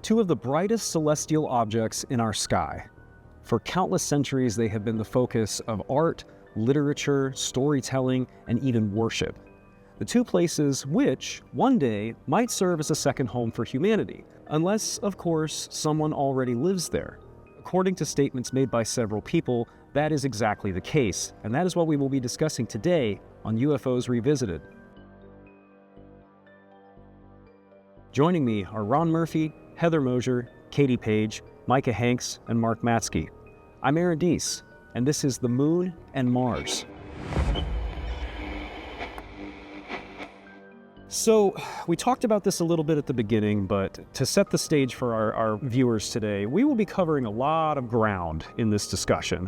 two of the brightest celestial objects in our sky. For countless centuries, they have been the focus of art, literature, storytelling, and even worship. The two places which, one day, might serve as a second home for humanity, unless, of course, someone already lives there. According to statements made by several people, that is exactly the case, and that is what we will be discussing today on UFOs Revisited. Joining me are Ron Murphy, Heather Mosier, Katie Page, Micah Hanks, and Mark Matsky. I'm Aaron Deese, and this is The Moon and Mars. So, we talked about this a little bit at the beginning, but to set the stage for our viewers today, we will be covering a lot of ground in this discussion,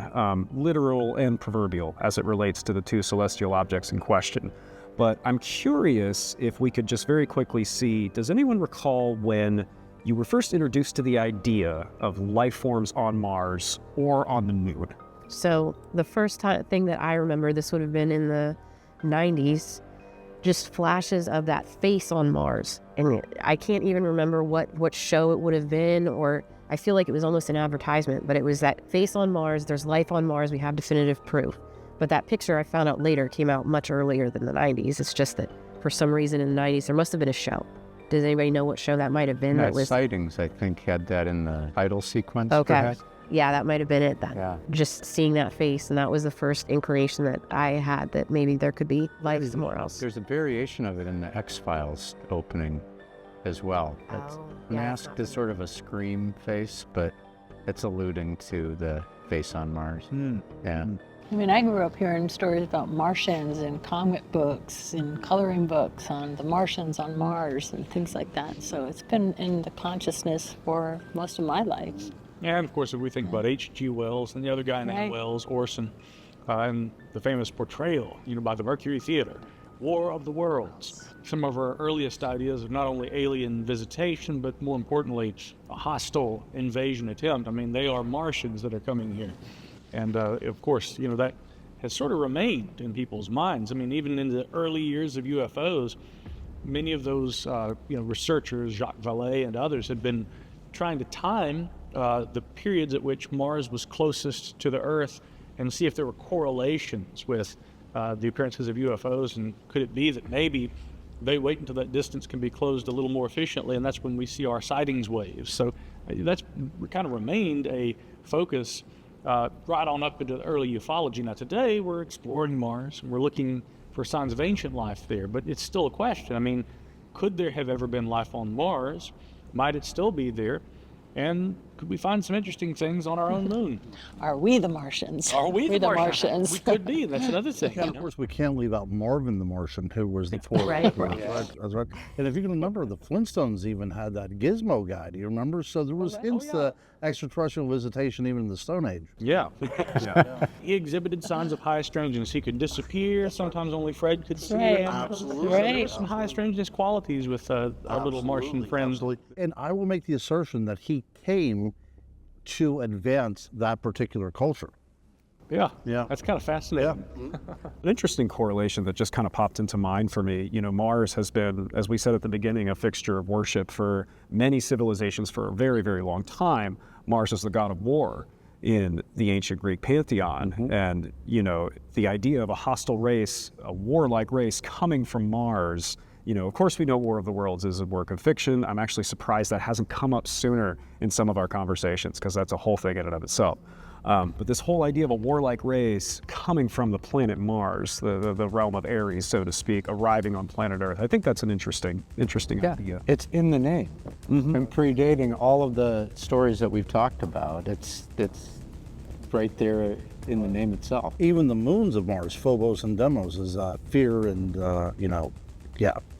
literal and proverbial, as it relates to the two celestial objects in question. But I'm curious if we could just very quickly see, does anyone recall when you were first introduced to the idea of life forms on Mars or on the Moon? So the first thing that I remember, this would have been in the 90s, just flashes of that face on Mars. And I can't even remember what show it would have been, or I feel like it was almost an advertisement, but it was that face on Mars, there's life on Mars, we have definitive proof. But that picture I found out later came out much earlier than the 90s. It's just that for some reason in the 90s, there must have been a show. Does anybody know what show that might have been? That was Sightings, I think, had that in the title sequence. Okay. Perhaps. Yeah, that might have been it then. Yeah. Just seeing that face, and that was the first inclination that I had that maybe there could be life somewhere else. There's a variation of it in the X-Files opening as well. It's masked as sort of a scream face, but it's alluding to the face on Mars. Yeah. I mean, I grew up hearing stories about Martians and comic books and coloring books on the Martians on Mars and things like that. So it's been in the consciousness for most of my life. Yeah, and of course, if we think about H.G. Wells and the other guy named Right. Wells, Orson, and the famous portrayal, by the Mercury Theater, War of the Worlds. Some of our earliest ideas of not only alien visitation, but more importantly, a hostile invasion attempt. I mean, they are Martians that are coming here. And of course, that has sort of remained in people's minds. I mean, even in the early years of UFOs, many of those, researchers, Jacques Vallée and others, had been trying to time the periods at which Mars was closest to the Earth and see if there were correlations with the appearances of UFOs, and could it be that maybe they wait until that distance can be closed a little more efficiently, and that's when we see our sightings waves. So that's kind of remained a focus right on up into the early ufology. Now today we're exploring Mars and we're looking for signs of ancient life there, but it's still a question. I mean, could there have ever been life on Mars? Might it still be there? And could we find some interesting things on our own moon? Are we the Martians? Are we the Martians? We Martians? could be. That's another thing. And of course, we can't leave out Marvin the Martian, who was the fourth. Right. That's right. And if you can remember, the Flintstones even had that Gizmo guy. Do you remember? So there was hints to extraterrestrial visitation even in the Stone Age. Yeah. He exhibited signs of high strangeness. He could disappear. Sometimes only Fred could see Right. him. Absolutely. Right. There's some high strangeness qualities with our little Martian friends. And I will make the assertion that he came to advance that particular culture. Yeah. Yeah. That's kind of fascinating. An interesting correlation that just kind of popped into mind for me, Mars has been, as we said at the beginning, a fixture of worship for many civilizations for a very, very long time. Mars is the god of war in the ancient Greek pantheon. And, the idea of a hostile race, a warlike race coming from Mars, of course we know War of the Worlds is a work of fiction. I'm actually surprised that hasn't come up sooner in some of our conversations, because that's a whole thing in and of itself. But this whole idea of a warlike race coming from the planet Mars, the realm of Ares, so to speak, arriving on planet Earth, I think that's an interesting idea. It's in the name. And predating all of the stories that we've talked about. It's right there in the name itself. Even the moons of Mars, Phobos and Deimos, is fear and,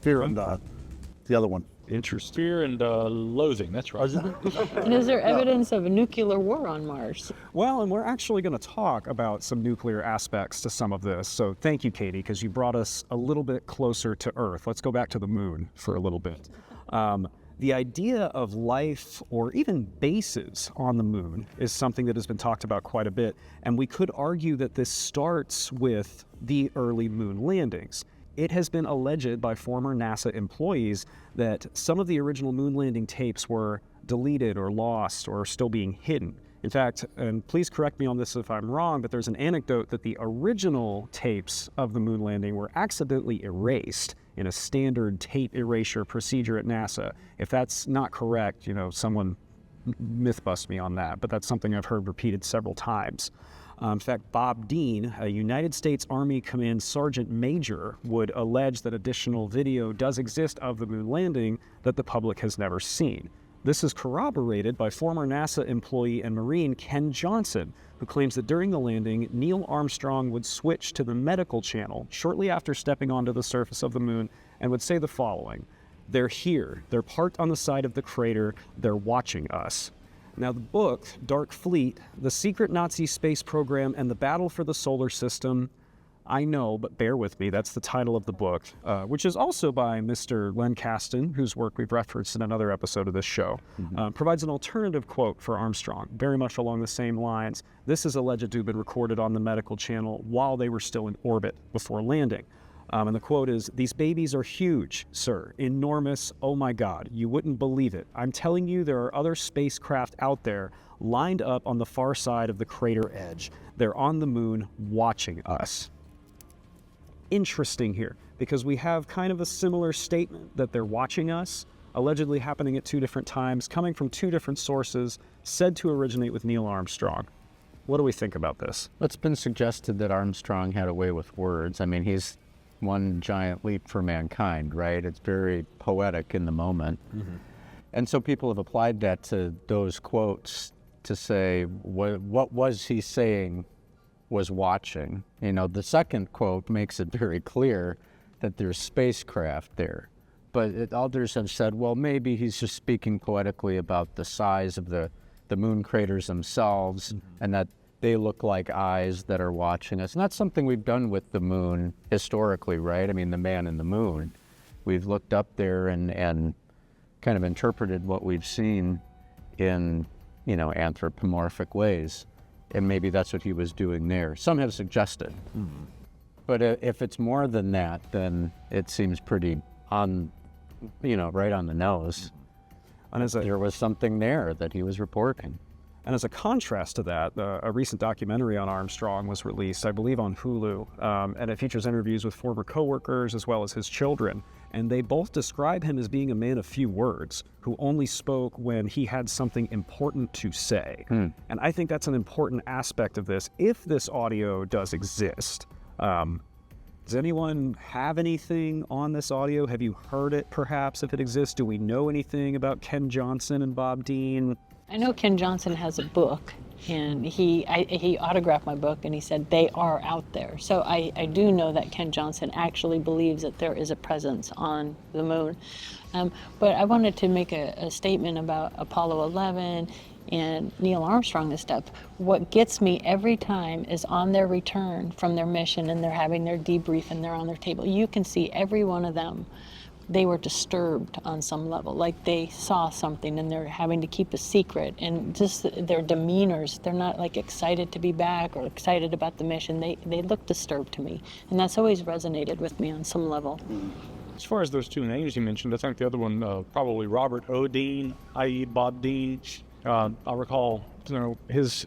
fear and the other one. Interesting. Fear and loathing, that's right. And is there evidence of a nuclear war on Mars? Well, and we're actually going to talk about some nuclear aspects to some of this. So thank you, Katie, because you brought us a little bit closer to Earth. Let's go back to the moon for a little bit. The idea of life or even bases on the moon is something that has been talked about quite a bit. And we could argue that this starts with the early moon landings. It has been alleged by former NASA employees that some of the original moon landing tapes were deleted or lost or still being hidden. In fact, and please correct me on this if I'm wrong, but there's an anecdote that the original tapes of the moon landing were accidentally erased in a standard tape erasure procedure at NASA. If that's not correct, someone myth bust me on that, but that's something I've heard repeated several times. In fact, Bob Dean, a United States Army Command Sergeant Major, would allege that additional video does exist of the moon landing that the public has never seen. This is corroborated by former NASA employee and Marine Ken Johnson, who claims that during the landing, Neil Armstrong would switch to the medical channel shortly after stepping onto the surface of the moon and would say the following: "They're here. They're parked on the side of the crater. They're watching us." Now, the book, Dark Fleet, The Secret Nazi Space Program and the Battle for the Solar System, I know, but bear with me, that's the title of the book, which is also by Mr. Len Kasten, whose work we've referenced in another episode of this show, provides an alternative quote for Armstrong, very much along the same lines. This is alleged to have been recorded on the medical channel while they were still in orbit before landing. And the quote is, "These babies are huge, sir, enormous, oh my God, you wouldn't believe it. I'm telling you there are other spacecraft out there lined up on the far side of the crater edge. They're on the moon watching us." Interesting here, because we have kind of a similar statement that they're watching us, allegedly happening at two different times, coming from two different sources, said to originate with Neil Armstrong. What do we think about this? It's been suggested that Armstrong had a way with words. I mean, he's one giant leap for mankind, right? It's very poetic in the moment. And so people have applied that to those quotes to say, what was he saying was watching? The second quote makes it very clear that there's spacecraft there. But others have said, well, maybe he's just speaking poetically about the size of the moon craters themselves, and that they look like eyes that are watching us. And that's something we've done with the moon historically, right? I mean, the man in the moon. We've looked up there and kind of interpreted what we've seen in, anthropomorphic ways. And maybe that's what he was doing there. Some have suggested. But if it's more than that, then it seems pretty right on the nose. And there was something there that he was reporting. And as a contrast to that, a recent documentary on Armstrong was released, I believe on Hulu, and it features interviews with former coworkers as well as his children. And they both describe him as being a man of few words, who only spoke when he had something important to say. And I think that's an important aspect of this, if this audio does exist. Does anyone have anything on this audio? Have you heard it, perhaps, if it exists? Do we know anything about Ken Johnson and Bob Dean? I know Ken Johnson has a book, and he autographed my book, and he said they are out there. So I do know that Ken Johnson actually believes that there is a presence on the moon. But I wanted to make a statement about Apollo 11 and Neil Armstrong and stuff. What gets me every time is on their return from their mission, and they're having their debrief, and they're on their table. You can see every one of them. They were disturbed on some level, like they saw something and they're having to keep a secret, and just their demeanors, they're not like excited to be back or excited about the mission. They look disturbed to me, and that's always resonated with me on some level. As far as those two names you mentioned, I think the other one, probably Robert O. Dean, i.e. Bob Dean. I recall his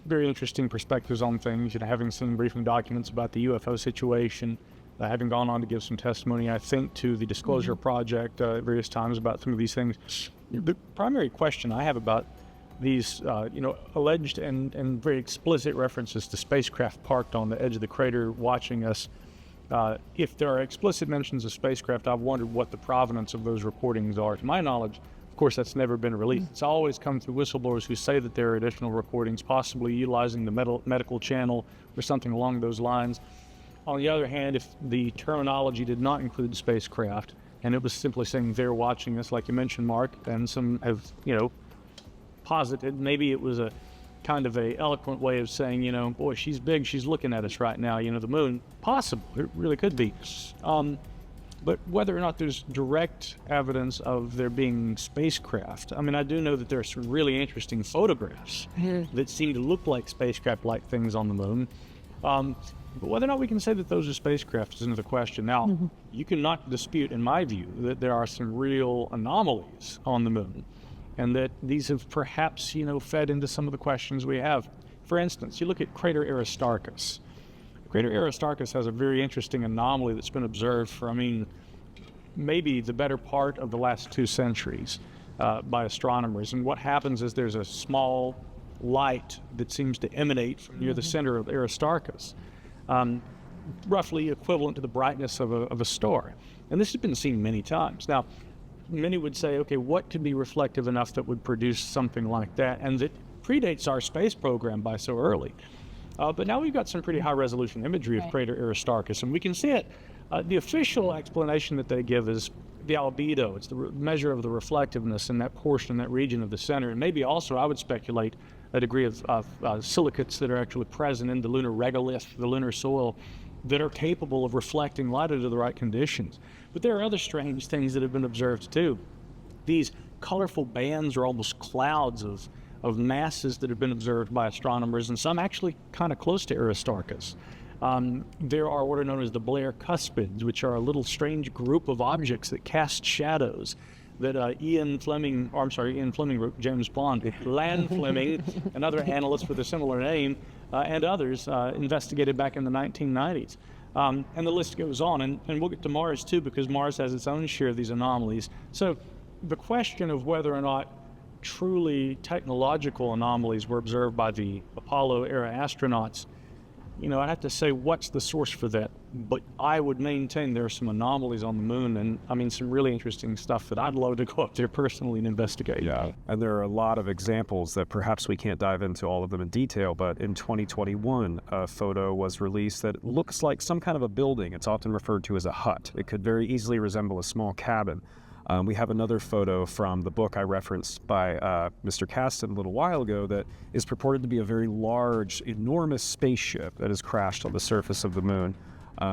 very interesting perspectives on things, having some briefing documents about the UFO situation, having gone on to give some testimony, I think, to the Disclosure Project at various times about some of these things. The primary question I have about these, alleged and very explicit references to spacecraft parked on the edge of the crater watching us, if there are explicit mentions of spacecraft, I've wondered what the provenance of those reportings are. To my knowledge, of course, that's never been released. It's always come through whistleblowers who say that there are additional recordings, possibly utilizing the medical channel or something along those lines. On the other hand, if the terminology did not include spacecraft, and it was simply saying they're watching us, like you mentioned, Mark, and some have, posited maybe it was a kind of a eloquent way of saying, boy, she's big, she's looking at us right now, the moon. Possible, it really could be. But whether or not there's direct evidence of there being spacecraft, I mean, I do know that there are some really interesting photographs that seem to look like spacecraft-like things on the moon. But whether or not we can say that those are spacecraft is another question. Now, you cannot dispute, in my view, that there are some real anomalies on the moon. and that these have perhaps, fed into some of the questions we have. For instance, you look at crater Aristarchus. Crater Aristarchus has a very interesting anomaly that's been observed for, maybe the better part of the last 2 centuries by astronomers. And what happens is there's a small light that seems to emanate from near the center of Aristarchus, roughly equivalent to the brightness of a star. And this has been seen many times. Now, many would say, okay, what could be reflective enough that would produce something like that, and that predates our space program by so early? But now we've got some pretty high-resolution imagery of crater Aristarchus, and we can see it. The official explanation that they give is the albedo. It's the measure of the reflectiveness in that portion, in that region of the center, and maybe also, I would speculate, a degree of silicates that are actually present in the lunar regolith, the lunar soil, that are capable of reflecting light under the right conditions. But there are other strange things that have been observed too. These colorful bands or almost clouds of masses that have been observed by astronomers, and some actually kind of close to Aristarchus. There are what are known as the Blair cuspids, which are a little strange group of objects that cast shadows that Ian Fleming wrote, James Bond, Lan Fleming, another analyst with a similar name, and others investigated back in the 1990s. And the list goes on, and we'll get to Mars too, because Mars has its own share of these anomalies. So the question of whether or not truly technological anomalies were observed by the Apollo-era astronauts, I'd have to say, what's the source for that? But I would maintain there are some anomalies on the moon, and some really interesting stuff that I'd love to go up there personally and investigate. Yeah, and there are a lot of examples that perhaps we can't dive into all of them in detail, but in 2021, a photo was released that looks like some kind of a building. It's often referred to as a hut. It could very easily resemble a small cabin. We have another photo from the book I referenced by Mr. Caston a little while ago that is purported to be a very large, enormous spaceship that has crashed on the surface of the moon.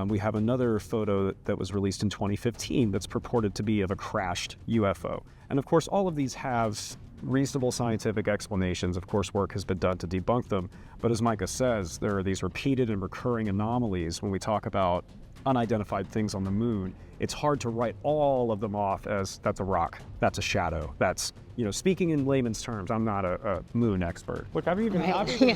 We have another photo that was released in 2015 that's purported to be of a crashed UFO. And of course, all of these have reasonable scientific explanations. Of course, work has been done to debunk them. But as Micah says, there are these repeated and recurring anomalies when we talk about unidentified things on the moon. It's hard to write all of them off as that's a rock, that's a shadow, that's, speaking in layman's terms, I'm not a moon expert. Look, I've even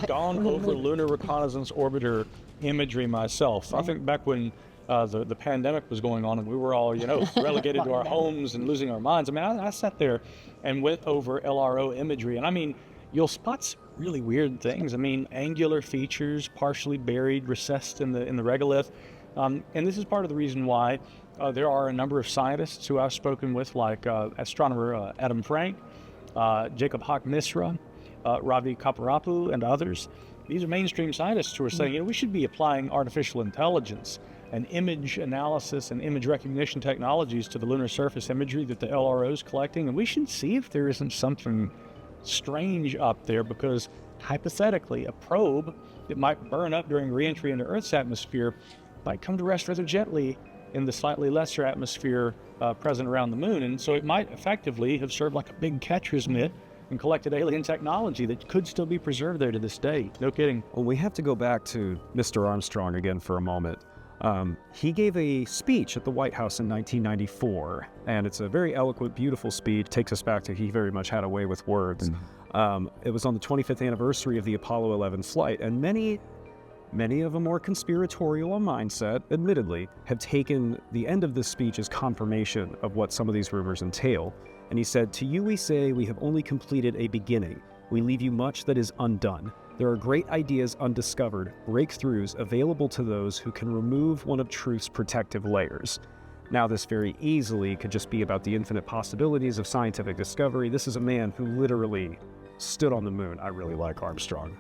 gone over lunar reconnaissance orbiter imagery myself. I think back when the pandemic was going on and we were all, relegated to our homes and losing our minds. I sat there and went over LRO imagery, and you'll spot some really weird things. Angular features, partially buried, recessed in the regolith. And this is part of the reason why there are a number of scientists who I've spoken with, like astronomer Adam Frank, Jacob Haq-Misra, Ravi Kaparapu, and others. These are mainstream scientists who are saying, we should be applying artificial intelligence and image analysis and image recognition technologies to the lunar surface imagery that the LRO is collecting, and we should see if there isn't something strange up there, because hypothetically, a probe that might burn up during re-entry into Earth's atmosphere might come to rest rather gently in the slightly lesser atmosphere present around the moon. And so it might effectively have served like a big catcher's mitt and collected alien technology that could still be preserved there to this day. No kidding. Well, we have to go back to Mr. Armstrong again for a moment. He gave a speech at the White House in 1994, and it's a very eloquent, beautiful speech. Takes us back to he very much had a way with words. It was on the 25th anniversary of the Apollo 11 flight, and many of a more conspiratorial mindset, admittedly, have taken the end of this speech as confirmation of what some of these rumors entail. And he said, "To you we say we have only completed a beginning. We leave you much that is undone. There are great ideas undiscovered, breakthroughs available to those who can remove one of truth's protective layers." Now, this very easily could just be about the infinite possibilities of scientific discovery. This is a man who literally stood on the moon. I really like Armstrong.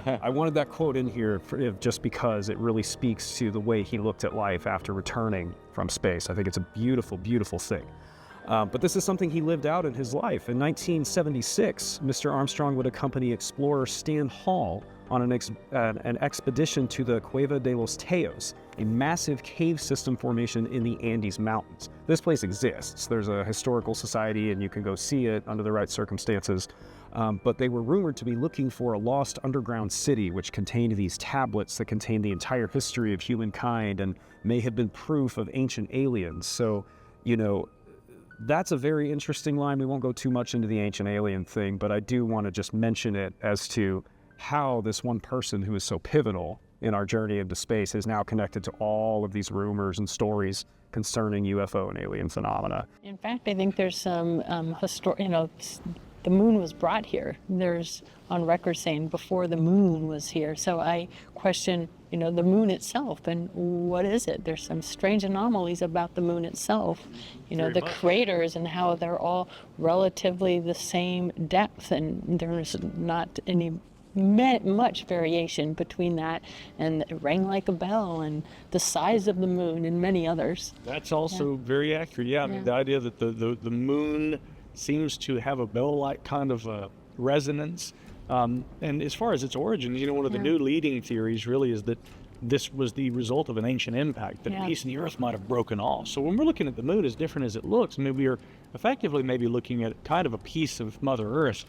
I wanted that quote in here just because it really speaks to the way he looked at life after returning from space. I think it's a beautiful, beautiful thing. But this is something he lived out in his life. In 1976, Mr. Armstrong would accompany explorer Stan Hall on an expedition to the Cueva de los Teos, a massive cave system formation in the Andes Mountains. This place exists. There's a historical society, and you can go see it under the right circumstances. But they were rumored to be looking for a lost underground city which contained these tablets that contained the entire history of humankind and may have been proof of ancient aliens. So, That's a very interesting line. We won't go too much into the ancient alien thing, but I do want to just mention it as to how this one person who is so pivotal in our journey into space is now connected to all of these rumors and stories concerning UFO and alien phenomena. In fact, I think there's some the moon was brought here. There's on record saying before the moon was here. So I question, the moon itself and what is it? There's some strange anomalies about the moon itself. The craters and how they're all relatively the same depth, and there's not any much variation between that, and it rang like a bell, and the size of the moon and many others. That's also very accurate. Yeah, I mean, the idea that the moon seems to have a bell-like kind of resonance. And as far as its origins, one of the new leading theories really is that this was the result of an ancient impact, that a piece of the Earth might have broken off. So when we're looking at the moon, as different as it looks, I mean, we are effectively maybe looking at kind of a piece of Mother Earth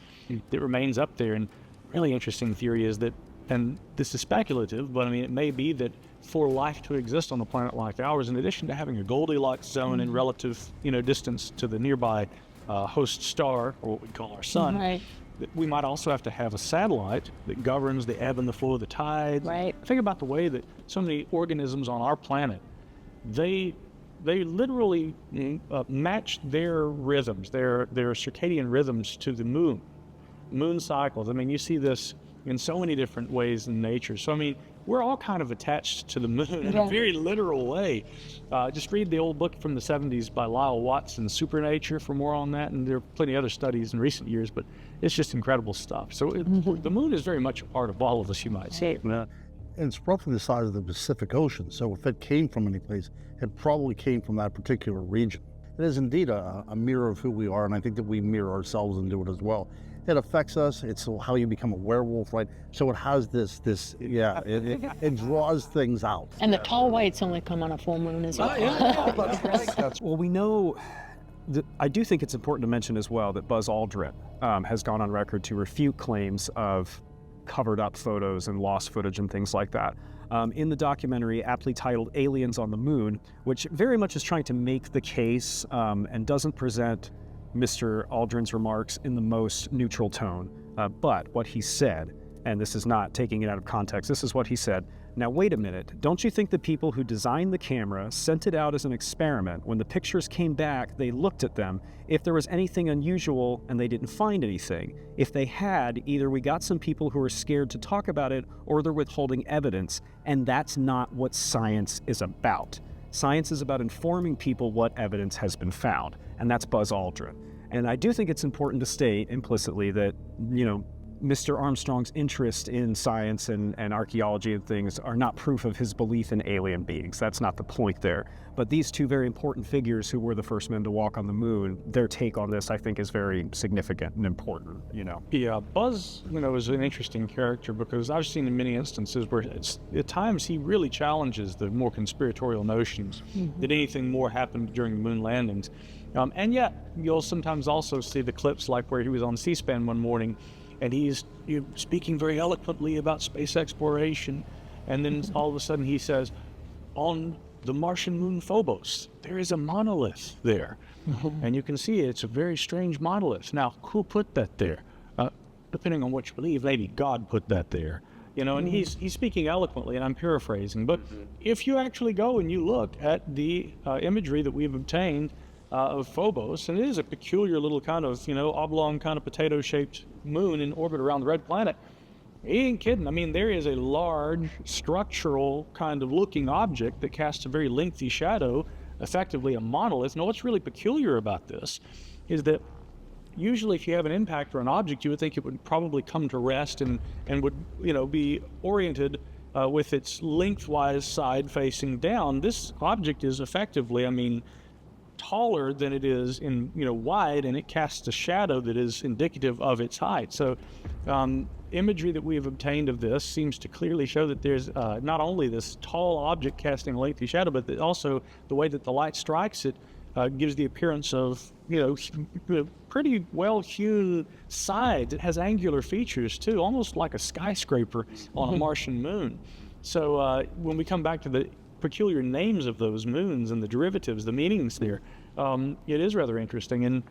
that remains up there. And really interesting theory is that, and this is speculative, but I mean, it may be that for life to exist on a planet like ours, in addition to having a Goldilocks zone in relative, distance to the nearby host star, or what we call our sun, that we might also have to have a satellite that governs the ebb and the flow of the tides. Right. Think about the way that so many organisms on our planet, they literally match their rhythms, their circadian rhythms to the moon cycles. I mean, you see this in so many different ways in nature. So, I mean, we're all kind of attached to the moon in a very literal way. Just read the old book from the 70s by Lyle Watson, Supernature, for more on that. And there are plenty of other studies in recent years, but it's just incredible stuff. So the moon is very much a part of all of us, you might say. And it's roughly the size of the Pacific Ocean. So if it came from any place, it probably came from that particular region. It is indeed a mirror of who we are, and I think that we mirror ourselves into it as well. It affects us. It's how you become a werewolf, right? So it has it draws things out. And the tall whites only come on a full moon as well. Well, we know, I do think it's important to mention as well that Buzz Aldrin has gone on record to refute claims of covered up photos and lost footage and things like that. In the documentary aptly titled Aliens on the Moon, which very much is trying to make the case and doesn't present Mr. Aldrin's remarks in the most neutral tone. But what he said, and this is not taking it out of context, this is what he said. Now, wait a minute. Don't you think the people who designed the camera sent it out as an experiment? When the pictures came back, they looked at them. If there was anything unusual and they didn't find anything. If they had, either we got some people who are scared to talk about it or they're withholding evidence. And that's not what science is about. Science is about informing people what evidence has been found. And that's Buzz Aldrin. And I do think it's important to state implicitly that, Mr. Armstrong's interest in science and archaeology and things are not proof of his belief in alien beings. That's not the point there. But these two very important figures who were the first men to walk on the moon, their take on this, I think, is very significant and important, Yeah, Buzz, is an interesting character because I've seen in many instances where at times he really challenges the more conspiratorial notions that anything more happened during the moon landings. And yet, you'll sometimes also see the clips like where he was on C-SPAN one morning and he's speaking very eloquently about space exploration. And then all of a sudden he says, on the Martian moon Phobos, there is a monolith there. And you can see it's a very strange monolith. Now, who put that there? Depending on what you believe, maybe God put that there. And he's speaking eloquently, and I'm paraphrasing. But if you actually go and you look at the imagery that we've obtained of Phobos, and it is a peculiar little kind of, oblong kind of potato-shaped moon in orbit around the red planet. He ain't kidding. I mean, there is a large structural kind of looking object that casts a very lengthy shadow, effectively a monolith. Now, what's really peculiar about this is that usually if you have an impact or an object, you would think it would probably come to rest and would, be oriented with its lengthwise side facing down. This object is effectively, taller than it is in wide, and it casts a shadow that is indicative of its height. So imagery that we have obtained of this seems to clearly show that there's not only this tall object casting a lengthy shadow, but that also the way that the light strikes it gives the appearance of pretty well hewn sides. It has angular features too, almost like a skyscraper on a Martian moon. So when we come back to the peculiar names of those moons and the derivatives, the meanings there, it is rather interesting. And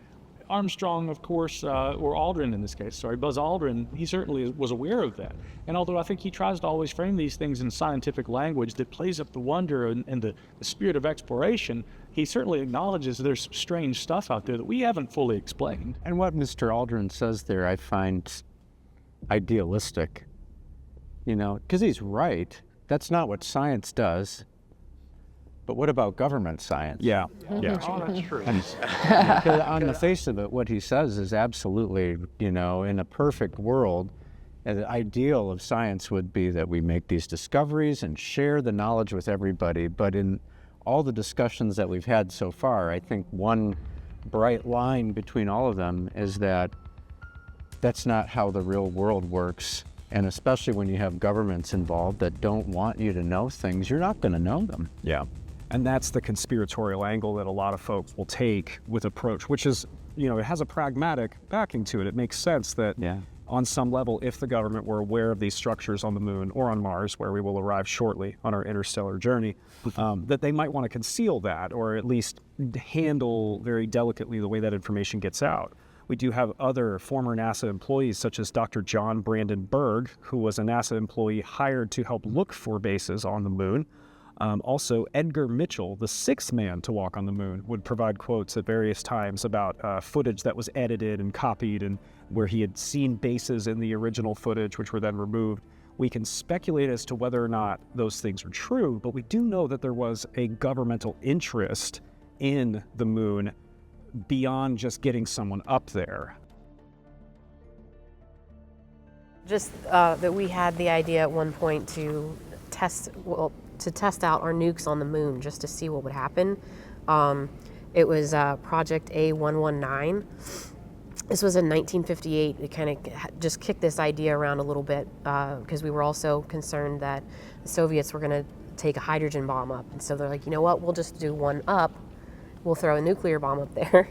Armstrong, of course, or Aldrin in this case, sorry, Buzz Aldrin, he certainly was aware of that. And although I think he tries to always frame these things in scientific language that plays up the wonder and the spirit of exploration, he certainly acknowledges there's strange stuff out there that we haven't fully explained. And what Mr. Aldrin says there, I find idealistic, you know, because he's right. That's not what science does. But what about government science? Yeah. Yeah. Oh, that's true. Because on the face of it, what he says is absolutely, you know, in a perfect world, the ideal of science would be that we make these discoveries and share the knowledge with everybody. But in all the discussions that we've had so far, I think one bright line between all of them is that that's not how the real world works. And especially when you have governments involved that don't want you to know things, you're not going to know them. Yeah. And that's the conspiratorial angle that a lot of folks will take with approach, which is, you know, it has a pragmatic backing to it. It makes sense that on some level, if the government were aware of these structures on the moon or on Mars, where we will arrive shortly on our interstellar journey, that they might want to conceal that or at least handle very delicately the way that information gets out. We do have other former NASA employees, such as Dr. John Brandon Berg, who was a NASA employee hired to help look for bases on the moon. Also, Edgar Mitchell, the sixth man to walk on the moon, would provide quotes at various times about footage that was edited and copied and where he had seen bases in the original footage, which were then removed. We can speculate as to whether or not those things are true, but we do know that there was a governmental interest in the moon beyond just getting someone up there. Just that we had the idea at one point to test out our nukes on the moon just to see what would happen. It was Project A119. This was in 1958. We kind of just kicked this idea around a little bit because we were also concerned that the Soviets were going to take a hydrogen bomb up. And so they're like, you know what, we'll just do one up. We'll throw a nuclear bomb up there.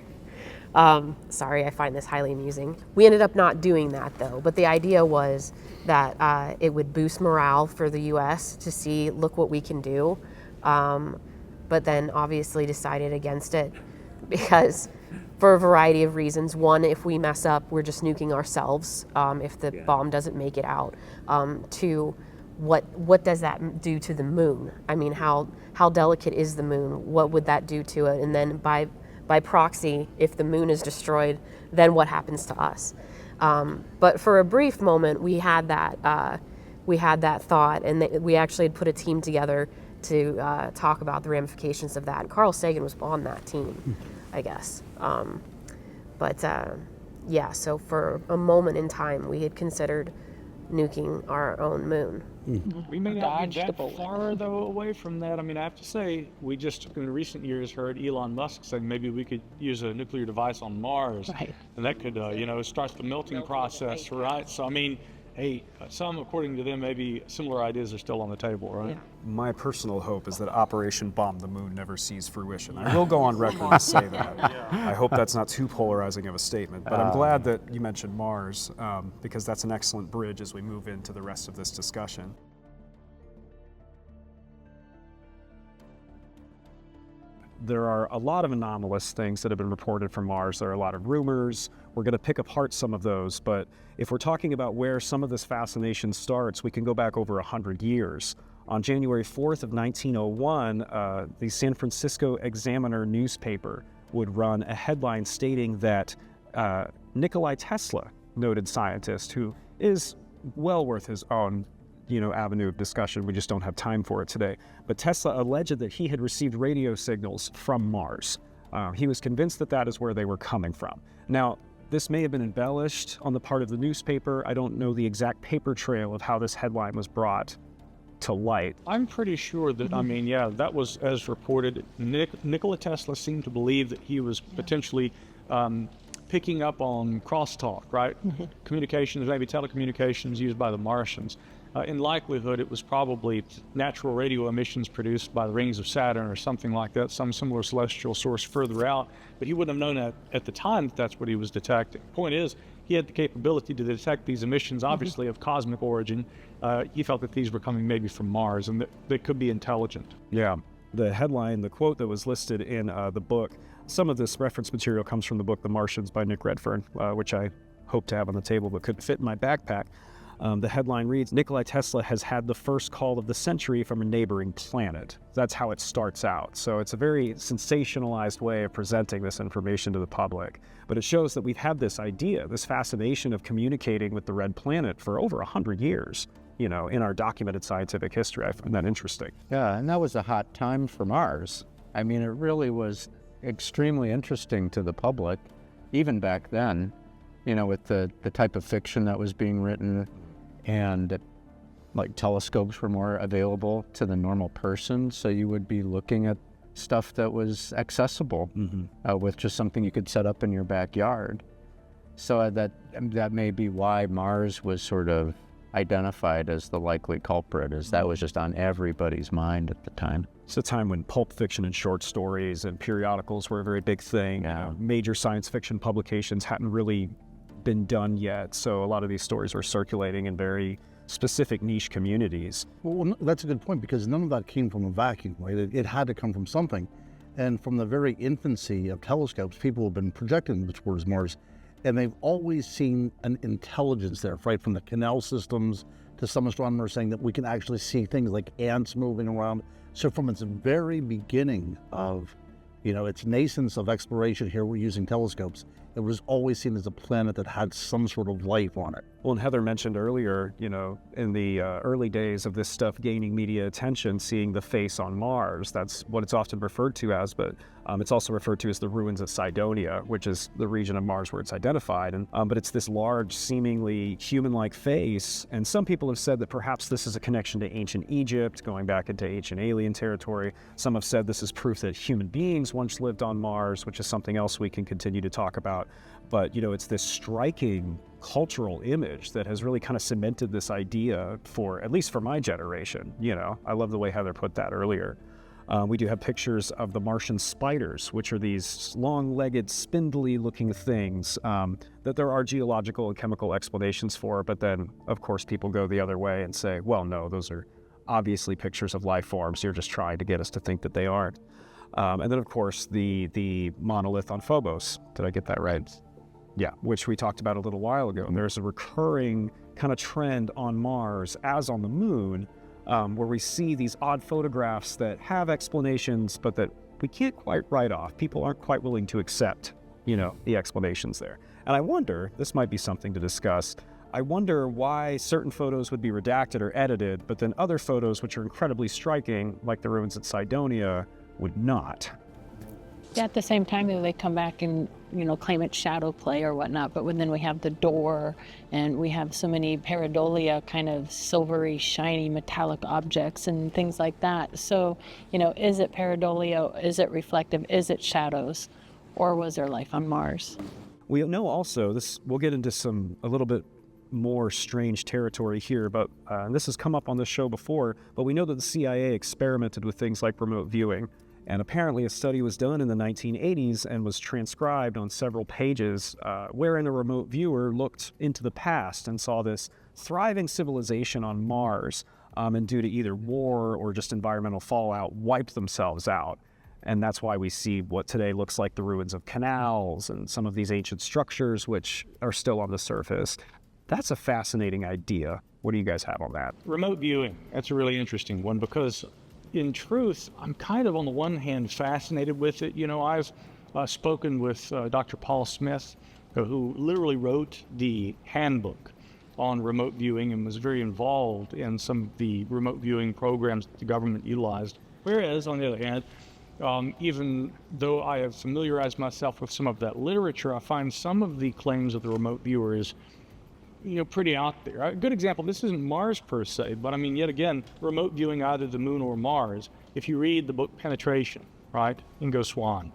Sorry, I find this highly amusing. We ended up not doing that though, but the idea was that it would boost morale for the US to see, look what we can do. But then obviously decided against it because for a variety of reasons. One, if we mess up, we're just nuking ourselves if the bomb doesn't make it out. Two, what does that do to the moon? I mean, how delicate is the moon? What would that do to it? And then by proxy, if the moon is destroyed, then what happens to us? But for a brief moment, we had that thought, and we actually had put a team together to talk about the ramifications of that. And Carl Sagan was on that team, I guess. Yeah, so for a moment in time, we had considered nuking our own moon. We may not be that far, though, away from that. I mean, I have to say, we just in recent years heard Elon Musk saying maybe we could use a nuclear device on Mars. Right. And that could, start the melting process, right? So, I mean, hey, some, according to them, maybe similar ideas are still on the table, right? Yeah. My personal hope is that Operation Bomb the Moon never sees fruition. I will go on record to say that. I hope that's not too polarizing of a statement, but I'm glad that you mentioned Mars because that's an excellent bridge as we move into the rest of this discussion. There are a lot of anomalous things that have been reported from Mars. There are a lot of rumors. We're going to pick apart some of those, but if we're talking about where some of this fascination starts, we can go back over 100 years. On January 4th of 1901, the San Francisco Examiner newspaper would run a headline stating that Nikola Tesla, noted scientist who is well worth his own avenue of discussion. We just don't have time for it today. But Tesla alleged that he had received radio signals from Mars. He was convinced that that is where they were coming from. Now, this may have been embellished on the part of the newspaper. I don't know the exact paper trail of how this headline was brought to light. I'm pretty sure that, that was as reported. Nikola Tesla seemed to believe that he was potentially picking up on crosstalk, right? Communications, maybe telecommunications used by the Martians. In likelihood, it was probably natural radio emissions produced by the rings of Saturn or something like that, some similar celestial source further out. But he wouldn't have known at the time that that's what he was detecting. Point is, he had the capability to detect these emissions, obviously of cosmic origin. He felt that these were coming maybe from Mars and that they could be intelligent. Yeah. The headline, the quote that was listed in the book Some of this reference material comes from the book The Martians by Nick Redfern, which I hope to have on the table but couldn't fit in my backpack. The headline reads, Nikola Tesla has had the first call of the century from a neighboring planet. That's how it starts out. So it's a very sensationalized way of presenting this information to the public. But it shows that we've had this idea, this fascination of communicating with the red planet for over 100 years, in our documented scientific history. I find that interesting. Yeah, and that was a hot time for Mars. I mean, it really was extremely interesting to the public, even back then, with the type of fiction that was being written. And like telescopes were more available to the normal person, so you would be looking at stuff that was accessible with just something you could set up in your backyard. So that may be why Mars was sort of identified as the likely culprit, as that was just on everybody's mind at the time. It's a time when pulp fiction and short stories and periodicals were a very big thing. Yeah. Major science fiction publications hadn't really been done yet, so a lot of these stories were circulating in very specific niche communities. Well, that's a good point, because none of that came from a vacuum, right? It had to come from something. And from the very infancy of telescopes, people have been projecting towards Mars, and they've always seen an intelligence there, right? From the canal systems to some astronomers saying that we can actually see things like ants moving around. So from its very beginning of, its nascence of exploration, here we're using telescopes, it was always seen as a planet that had some sort of life on it. Well, and Heather mentioned earlier, in the early days of this stuff gaining media attention, seeing the face on Mars, that's what it's often referred to as, but it's also referred to as the ruins of Cydonia, which is the region of Mars where it's identified. And but it's this large, seemingly human-like face, and some people have said that perhaps this is a connection to ancient Egypt, going back into ancient alien territory. Some have said this is proof that human beings once lived on Mars, which is something else we can continue to talk about. But, it's this striking cultural image that has really kind of cemented this idea at least for my generation. I love the way Heather put that earlier. We do have pictures of the Martian spiders, which are these long-legged, spindly-looking things that there are geological and chemical explanations for, but then, of course, people go the other way and say, well, no, those are obviously pictures of life forms. You're just trying to get us to think that they aren't. And then, of course, the monolith on Phobos. Did I get that right? Yeah, which we talked about a little while ago. There's a recurring kind of trend on Mars, as on the moon, where we see these odd photographs that have explanations, but that we can't quite write off. People aren't quite willing to accept, the explanations there. And I wonder, this might be something to discuss, I wonder why certain photos would be redacted or edited, but then other photos, which are incredibly striking, like the ruins at Cydonia, would not. Yeah, at the same time, though, they come back and, claim it's shadow play or whatnot, but then we have the door, and we have so many pareidolia, kind of silvery, shiny, metallic objects and things like that. So, is it pareidolia? Is it reflective? Is it shadows? Or was there life on Mars? We know also, we'll get into a little bit more strange territory here, but and this has come up on this show before, but we know that the CIA experimented with things like remote viewing. And apparently a study was done in the 1980s and was transcribed on several pages wherein a remote viewer looked into the past and saw this thriving civilization on Mars, and due to either war or just environmental fallout, wiped themselves out. And that's why we see what today looks like the ruins of canals and some of these ancient structures which are still on the surface. That's a fascinating idea. What do you guys have on that? Remote viewing, that's a really interesting one, because in truth, I'm kind of on the one hand fascinated with it. I've spoken with Dr. Paul Smith, who literally wrote the handbook on remote viewing and was very involved in some of the remote viewing programs that the government utilized. Whereas, on the other hand, even though I have familiarized myself with some of that literature, I find some of the claims of the remote viewer is pretty out there. A good example, this isn't Mars per se, but yet again, remote viewing either the moon or Mars. If you read the book Penetration, right, Ingo Swann,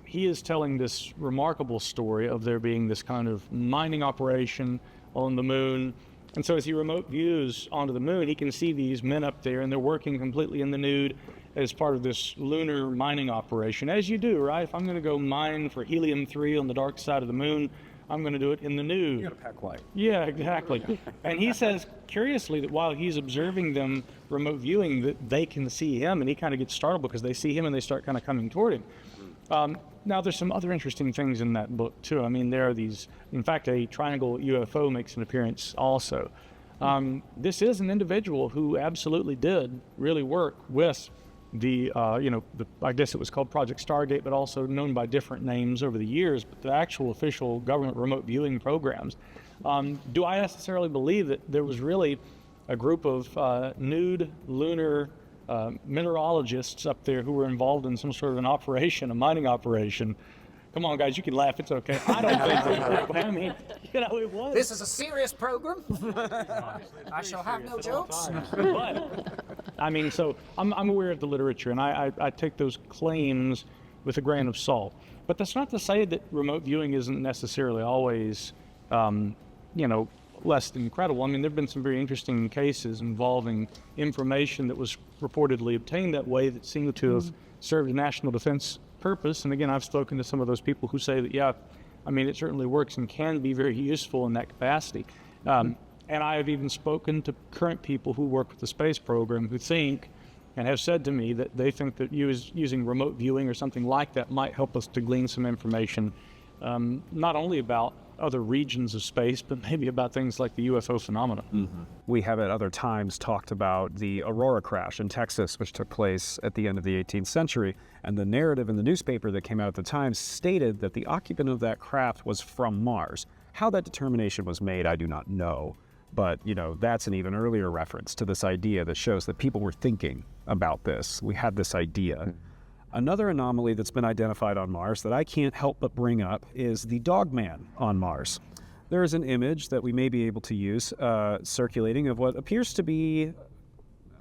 he is telling this remarkable story of there being this kind of mining operation on the moon. And so as he remote views onto the moon, he can see these men up there, and they're working completely in the nude as part of this lunar mining operation, as you do, right? If I'm going to go mine for helium-3 on the dark side of the moon, I'm going to do it in the nude. You got a pack light. Yeah, exactly. And he says, curiously, that while he's observing them remote viewing, that they can see him, and he kind of gets startled because they see him and they start kind of coming toward him. Now, there's some other interesting things in that book, too. I mean, there are these, in fact, a triangle UFO makes an appearance also. This is an individual who absolutely did really work with the, I guess it was called Project Stargate, but also known by different names over the years, but the actual official government remote viewing programs. Do I necessarily believe that there was really a group of nude lunar mineralogists up there who were involved in some sort of an operation, a mining operation? Come on, guys, you can laugh. It's okay. I don't think so. I mean, it was. This is a serious program. I shall have no jokes. But, I mean, so I'm aware of the literature, and I take those claims with a grain of salt. But that's not to say that remote viewing isn't necessarily always, less than credible. I mean, there have been some very interesting cases involving information that was reportedly obtained that way that seemed to have served a national defense purpose. And again, I've spoken to some of those people who say that, yeah, I mean, it certainly works and can be very useful in that capacity. And I have even spoken to current people who work with the space program who think and have said to me that they think that using remote viewing or something like that might help us to glean some information, not only about other regions of space, but maybe about things like the UFO phenomena. We have at other times talked about the Aurora crash in Texas, which took place at the end of the 18th century. And the narrative in the newspaper that came out at the time stated that the occupant of that craft was from Mars. How that determination was made, I do not know. But, that's an even earlier reference to this idea that shows that people were thinking about this. We had this idea. Another anomaly that's been identified on Mars that I can't help but bring up is the Dogman on Mars. There is an image that we may be able to use circulating of what appears to be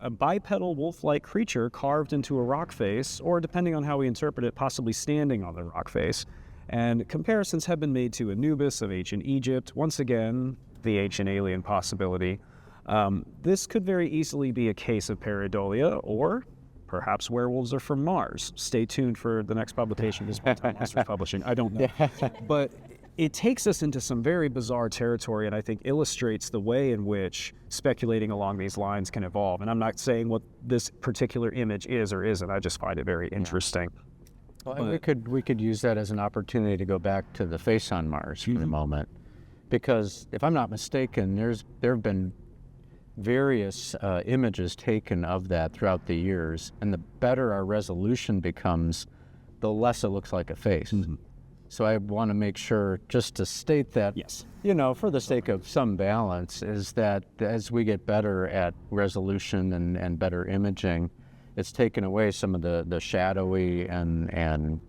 a bipedal wolf-like creature carved into a rock face, or depending on how we interpret it, possibly standing on the rock face. And comparisons have been made to Anubis of ancient Egypt. Once again, the ancient alien possibility. This could very easily be a case of pareidolia, or perhaps werewolves are from Mars. Stay tuned for the next publication. This is Monsters Publishing. I don't know. But it takes us into some very bizarre territory, and I think illustrates the way in which speculating along these lines can evolve. And I'm not saying what this particular image is or isn't. I just find it very interesting. Well, and we could use that as an opportunity to go back to the face on Mars for a moment, because if I'm not mistaken, there have been various images taken of that throughout the years, and the better our resolution becomes, the less it looks like a face. So I want to make sure just to state that, Yes. For the sake of some balance, is that as we get better at resolution and better imaging, it's taken away some of the shadowy and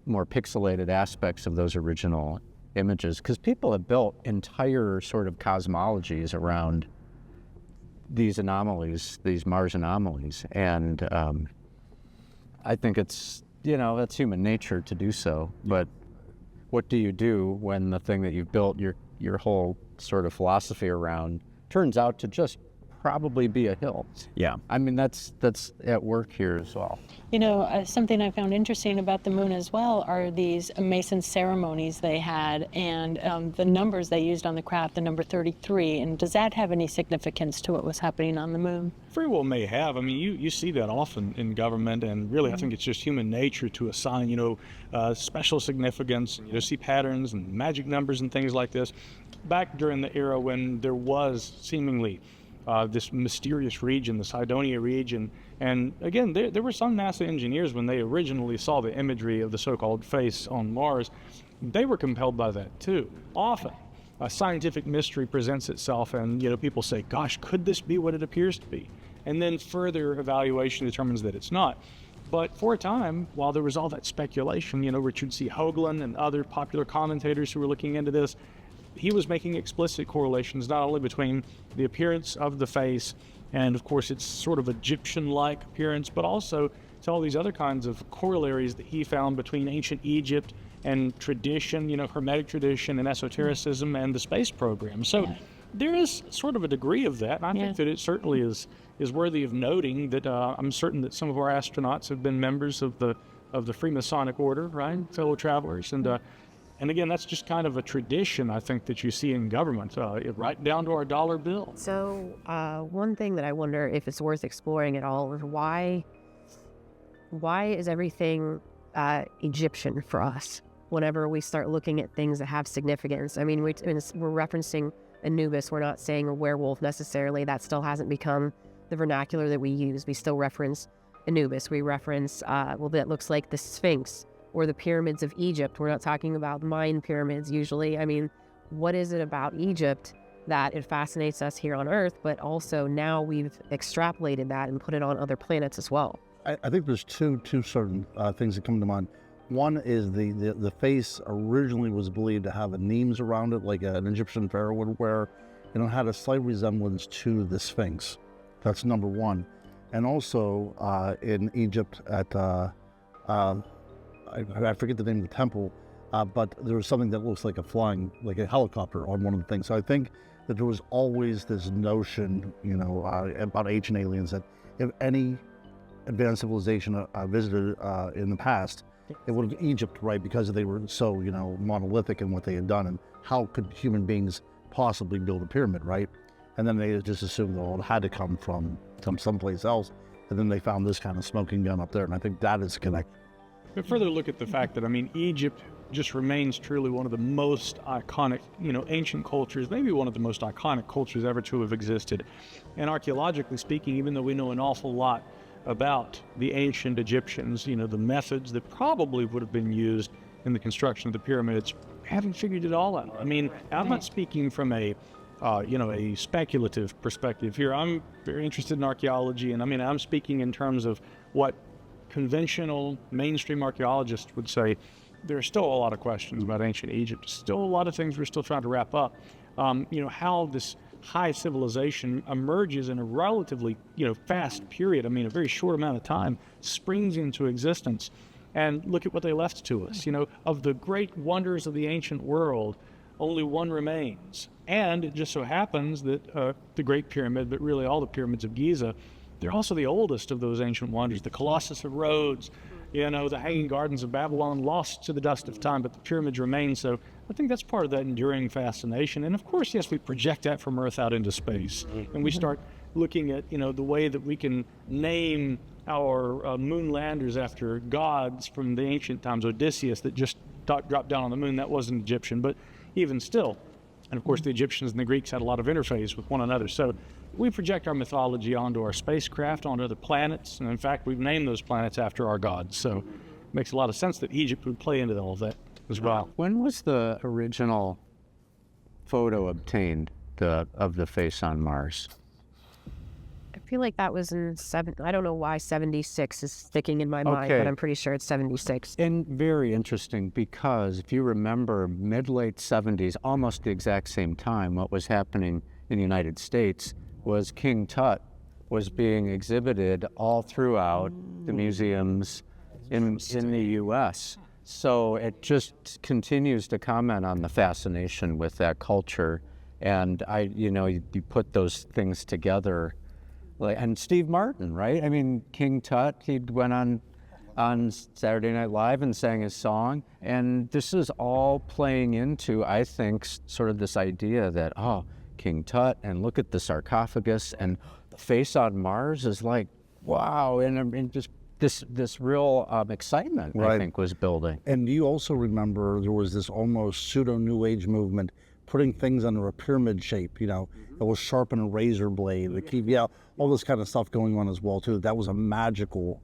more pixelated aspects of those original images, because people have built entire sort of cosmologies around these anomalies, these Mars anomalies, and I think it's, that's human nature to do so. But what do you do when the thing that you've built your whole sort of philosophy around turns out to just probably be a hill? Yeah. I mean, that's at work here as well. Something I found interesting about the moon as well are these Mason ceremonies they had, and the numbers they used on the craft, the number 33. And does that have any significance to what was happening on the moon? Very well may have. I mean, you see that often in government, and really I think it's just human nature to assign, special significance, and see patterns and magic numbers and things like this. Back during the era when there was seemingly this mysterious region, the Cydonia region. And again, there were some NASA engineers, when they originally saw the imagery of the so-called face on Mars, they were compelled by that too. Often, a scientific mystery presents itself, and people say, gosh, could this be what it appears to be? And then further evaluation determines that it's not. But for a time, while there was all that speculation, Richard C. Hoagland and other popular commentators who were looking into this, he was making explicit correlations not only between the appearance of the face and, of course, its sort of Egyptian-like appearance, but also to all these other kinds of corollaries that he found between ancient Egypt and tradition, Hermetic tradition and esotericism and the space program. So there is sort of a degree of that, and I think that it certainly is worthy of noting that I'm certain that some of our astronauts have been members of the Freemasonic order, right, fellow travelers, and again, that's just kind of a tradition, I think, that you see in government, right down to our dollar bill. So one thing that I wonder if it's worth exploring at all is why is everything Egyptian for us. Whenever we start looking at things that have significance, I mean, we're referencing Anubis. We're not saying a werewolf necessarily. That still hasn't become the vernacular that we use. We still reference Anubis. We reference, that looks like the Sphinx or the pyramids of Egypt. We're not talking about Mayan pyramids usually. I mean, what is it about Egypt that it fascinates us here on Earth, but also now we've extrapolated that and put it on other planets as well? I think there's two certain things that come to mind. One is the face originally was believed to have a names around it, like an Egyptian pharaoh would wear, and it had a slight resemblance to the Sphinx. That's number one. And also in Egypt at, I forget the name of the temple, but there was something that looks like like a helicopter on one of the things. So I think that there was always this notion, about ancient aliens, that if any advanced civilization visited in the past, it would have Egypt, right? Because they were so, monolithic in what they had done, and how could human beings possibly build a pyramid, right? And then they just assumed it had to come from someplace else, and then they found this kind of smoking gun up there, and I think that is connected. But further look at the fact that, Egypt just remains truly one of the most iconic, ancient cultures, maybe one of the most iconic cultures ever to have existed. And archaeologically speaking, even though we know an awful lot about the ancient Egyptians, the methods that probably would have been used in the construction of the pyramids, haven't figured it all out. I'm not speaking from a speculative perspective here. I'm very interested in archaeology, and I'm speaking in terms of what conventional mainstream archaeologists would say. There are still a lot of questions about ancient Egypt. Still a lot of things we're still trying to wrap up. How this high civilization emerges in a relatively, fast period. A very short amount of time, springs into existence. And look at what they left to us. Of the great wonders of the ancient world, only one remains. And it just so happens that the Great Pyramid, but really all the pyramids of Giza, they're also the oldest of those ancient wonders. The Colossus of Rhodes, the Hanging Gardens of Babylon, lost to the dust of time, but the pyramids remain. So I think that's part of that enduring fascination. And of course, yes, we project that from Earth out into space. And we start looking at, the way that we can name our moon landers after gods from the ancient times. Odysseus, that just dropped down on the moon, that wasn't Egyptian, but even still. And of course, the Egyptians and the Greeks had a lot of interface with one another. So we project our mythology onto our spacecraft, onto other planets. And in fact, we've named those planets after our gods. So it makes a lot of sense that Egypt would play into all of that as well. When was the original photo obtained of the face on Mars? I feel like that was in I don't know why 76 is sticking in my mind, but I'm pretty sure it's 76. And very interesting, because if you remember, mid-late 70s, almost the exact same time, what was happening in the United States was King Tut was being exhibited all throughout the museums in the U.S. So it just continues to comment on the fascination with that culture. And you put those things together. And Steve Martin, right? King Tut, he went on Saturday Night Live and sang his song. And this is all playing into, I think, sort of this idea that, King Tut, and look at the sarcophagus, and the face on Mars is like, wow, and just this real excitement, right, I think, was building. And you also remember there was this almost pseudo-New Age movement putting things under a pyramid shape, that was sharpen a razor blade, all this kind of stuff going on as well too. That was a magical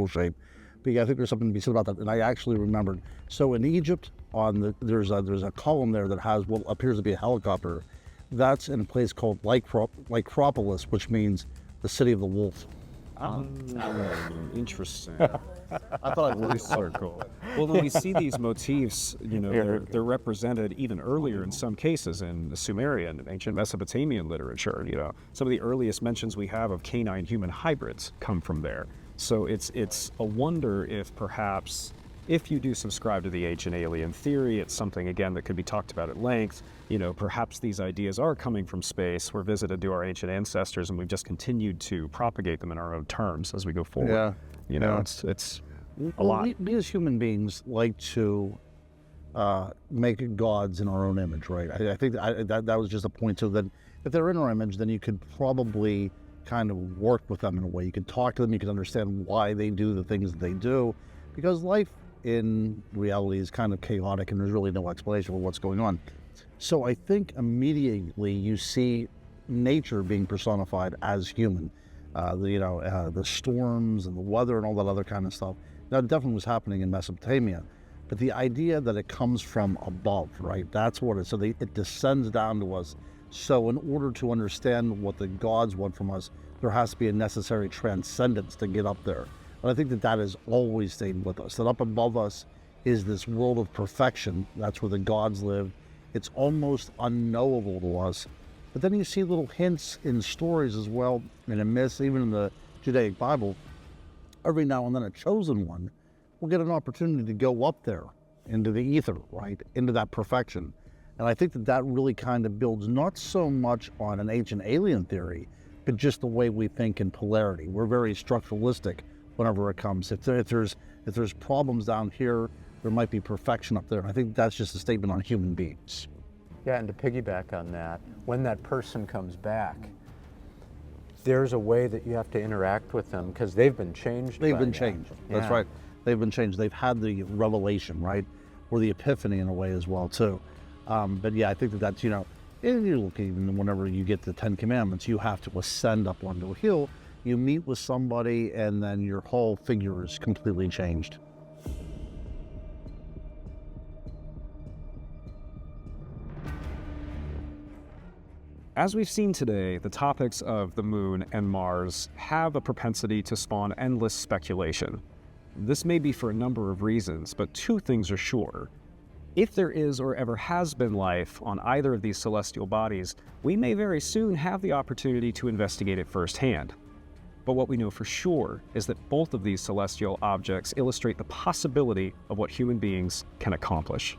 shape. But I think there's something to be said about that. And I actually remembered. So in Egypt, there's a column there that has what appears to be a helicopter. That's in a place called Lycropolis, which means the city of the wolf. Interesting. I thought it was so cool. Well, when we see these motifs, they're represented even earlier in some cases in the Sumerian and ancient Mesopotamian literature. Some of the earliest mentions we have of canine-human hybrids come from there. So it's a wonder if perhaps, if you do subscribe to the ancient alien theory, it's something, again, that could be talked about at length. Perhaps these ideas are coming from space. We're visited to our ancient ancestors, and we've just continued to propagate them in our own terms as we go forward. It's a lot. We as human beings like to make gods in our own image, right? I think that was just a point too, that if they're in our image, then you could probably kind of work with them in a way. You could talk to them, you could understand why they do the things that they do, because life in reality is kind of chaotic and there's really no explanation for what's going on. So I think immediately you see nature being personified as human. The storms and the weather and all that other kind of stuff. Now, it definitely was happening in Mesopotamia, but the idea that it comes from above, right? That's what it is. So it descends down to us. So in order to understand what the gods want from us, there has to be a necessary transcendence to get up there. And I think that has always stayed with us, that up above us is this world of perfection. That's where the gods live. It's almost unknowable to us. But then you see little hints in stories as well, and in myths, even in the Judaic Bible. Every now and then a chosen one will get an opportunity to go up there into the ether, right? Into that perfection. And I think that really kind of builds not so much on an ancient alien theory, but just the way we think in polarity. We're very structuralistic whenever it comes. If there's problems down here, there might be perfection up there. I think that's just a statement on human beings. Yeah, and to piggyback on that, when that person comes back, there's a way that you have to interact with them because they've been changed. They've been changed. Yeah. That's right. They've been changed. They've had the revelation, right? Or the epiphany in a way as well, too. But yeah, I think that's, you look, even whenever you get the 10 Commandments, you have to ascend up onto a hill. You meet with somebody, and then your whole figure is completely changed. As we've seen today, the topics of the moon and Mars have a propensity to spawn endless speculation. This may be for a number of reasons, but two things are sure. If there is or ever has been life on either of these celestial bodies, we may very soon have the opportunity to investigate it firsthand. But what we know for sure is that both of these celestial objects illustrate the possibility of what human beings can accomplish.